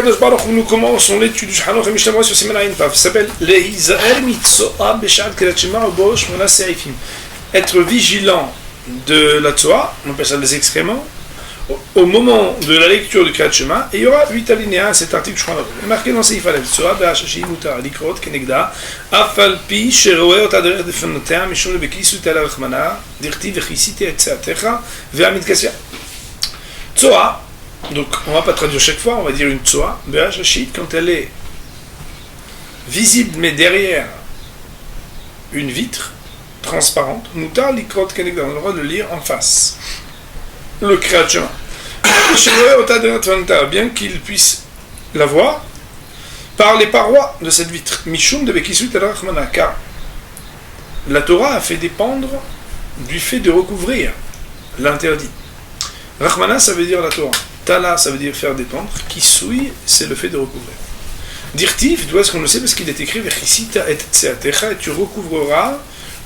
Kadosh Baruch Hu nous commençons l'étude du Shulchan Aruch et Mishnah Berurah sur Siman Ayin Vav. Ça s'appelle Lehizaer Mitzoa B'Sha'at Kriyat Shema Ubo Shmona Seifim. Être vigilant de la Tzoa, on appelle ça les excréments, au moment de la lecture du Kriyat Shema, et il y aura 8 alinéas à cet article du Shulchan Aruch. Marqué dans Seif Aleph, Tzoa B'Hashashi Mutar Likrot Kenegda Afal Pi Sheroe Ota Derech Defenotea Mishum Lebekisut Ala Rachmana Dirti Vechisite Etzatecha Ve'amid Kasya. Tzoa, donc on va pas traduire chaque fois, on va dire une tzoa, B'Hashashit, quand elle est visible mais derrière une vitre transparente, Mutar Likrot Kenegda, on a le droit de le lire en face. Le Kriyat Shema. Bien qu'il puisse la voir par les parois de cette vitre. Mishum de Bekisut al Rachmana, car la Torah a fait dépendre du fait de recouvrir l'interdit. Rachmana, ça veut dire la Torah. Tala, ça veut dire faire dépendre. Kisui, c'est le fait de recouvrir. Dirtiv, d'où est-ce qu'on le sait? Parce qu'il est écrit Vechisita et Tseatecha, et tu recouvreras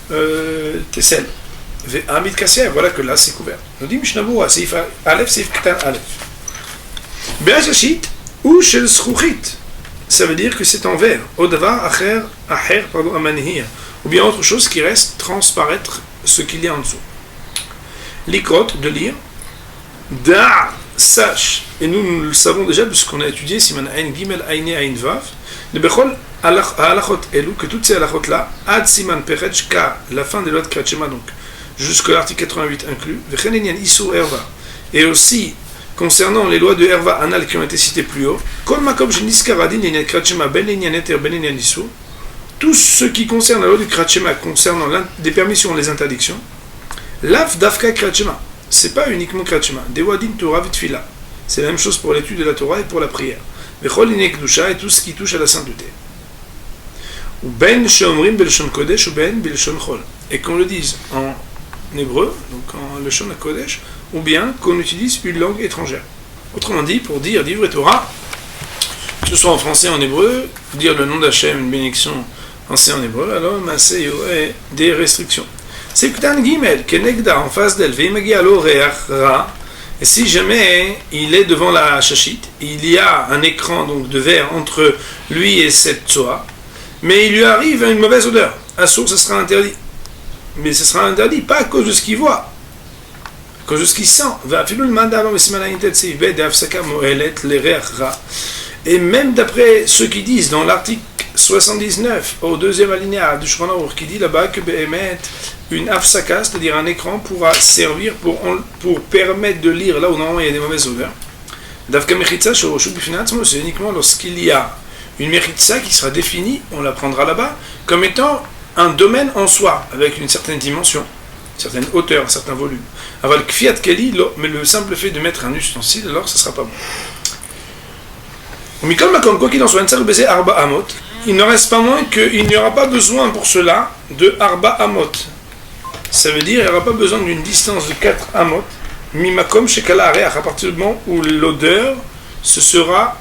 tes selles. Ve'amid Kasya, voilà que là c'est couvert. Nous dit Mishnah Berurah, Seif Aleph, Seif Katan Aleph. Be'ashashit ou shel zchuchit, ça veut dire que c'est en verre. Odavar acher, amanihir, ou bien autre chose qui reste transparaître ce qu'il y a en dessous. Likrot, de lire. Da, sache, et nous le savons déjà puisqu'on a étudié Siman Ayin Gimel Ayne Ayin Vav, de Bechol halachot elu, que toutes ces halachot là, ad Siman Perech Ka, la fin des lois de Kriyat Shema donc, jusqu'à l'article 88 inclus, Vechen Inyan Isur Erva, et aussi concernant les lois de Erva Anal qui ont été citées plus haut, Kol Makom Sheniskaradin Inyan Kriyat Shema Ben Inyan Eter Ben Inyan Isur, tout ce qui concerne la loi du Kriyat Shema concernant des permissions et les interdictions, Lav Dafka Kriyat Shema. C'est pas uniquement Kriyat Shema. Dewadin Torah Vitfila. C'est la même chose pour l'étude de la Torah et pour la prière. Vechol Ine Kedusha, et tout ce qui touche à la sainteté. Ou Ben Sheomrim Belshon Kodesh ou Ben Belshon Chol. Et qu'on le dise en hébreu, donc en Leshon Kodesh, ou bien qu'on utilise une langue étrangère. Autrement dit, pour dire Divrei Torah, que ce soit en français, en hébreu, dire le nom d'Hachem, une bénédiction en hébreu, alors Maaseh Yoé, des restrictions. C'est Ktan Gimel, Kenegda, en face d'elle, Veimagi alo reach ra, et si jamais il est devant la shashit, il y a un écran donc de verre entre lui et cette tzoa, mais il lui arrive une mauvaise odeur. Assour, ce sera interdit. Mais ce sera interdit, pas à cause de ce qu'il voit, à cause de ce qu'il sent. Et même d'après ceux qui disent dans l'article 79, au deuxième alinéa du Shulchan Aruch, qui dit là-bas que Behemet, une afsaka, c'est-à-dire un écran, pourra servir pour permettre de lire là où normalement il y a des mauvaises odeurs. Davka mechitza shoroshu b'finatzmo, c'est uniquement lorsqu'il y a une mechitza qui sera définie, on la prendra là-bas, comme étant un domaine en soi, avec une certaine dimension, une certaine hauteur, un certain volume. Aval kfiat keli, mais le simple fait de mettre un ustensile, alors ça sera pas bon. Quoi qu'il en soit, arba amot, il ne reste pas moins qu'il n'y aura pas besoin pour cela de arba amot. Ça veut dire qu'il n'y aura pas besoin d'une distance de 4 amot, mimakom shekala areach, à partir du moment où l'odeur se sera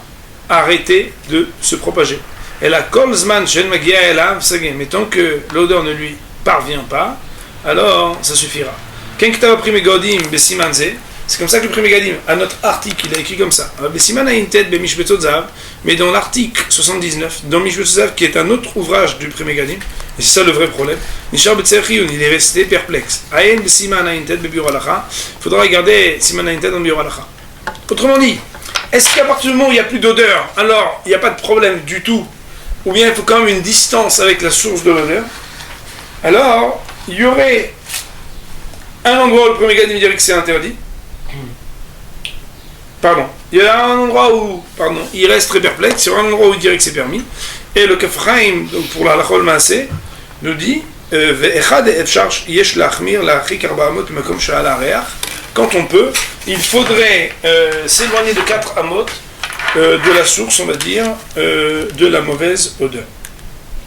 arrêtée de se propager. Et la kolzman shen magia elav sagem, mais tant que l'odeur ne lui parvient pas, alors ça suffira. Ken k'tava pri megodim besiman ze. C'est comme ça que le Pri Megadim, à notre article, il a écrit comme ça. Mais dans l'article 79, dans Mishbetzot Zav, qui est un autre ouvrage du Pri Megadim, et c'est ça le vrai problème, Nishar B'Tzerchiyun, il est resté perplexe. Il faudra regarder Siman Ayin Tet dans Biur Halacha. Autrement dit, est-ce qu'à partir du moment où il n'y a plus d'odeur, alors il n'y a pas de problème du tout, ou bien il faut quand même une distance avec la source de l'odeur, alors il y aurait un endroit où le Pri Megadim dirait que c'est interdit. Il y a un endroit où, il reste très perplexe, il y a un endroit où il dirait que c'est permis, et le Kaf Chaim, donc pour la Halachol Maaseh, nous dit quand on peut, il faudrait s'éloigner de 4 amot de la source, on va dire, de la mauvaise odeur.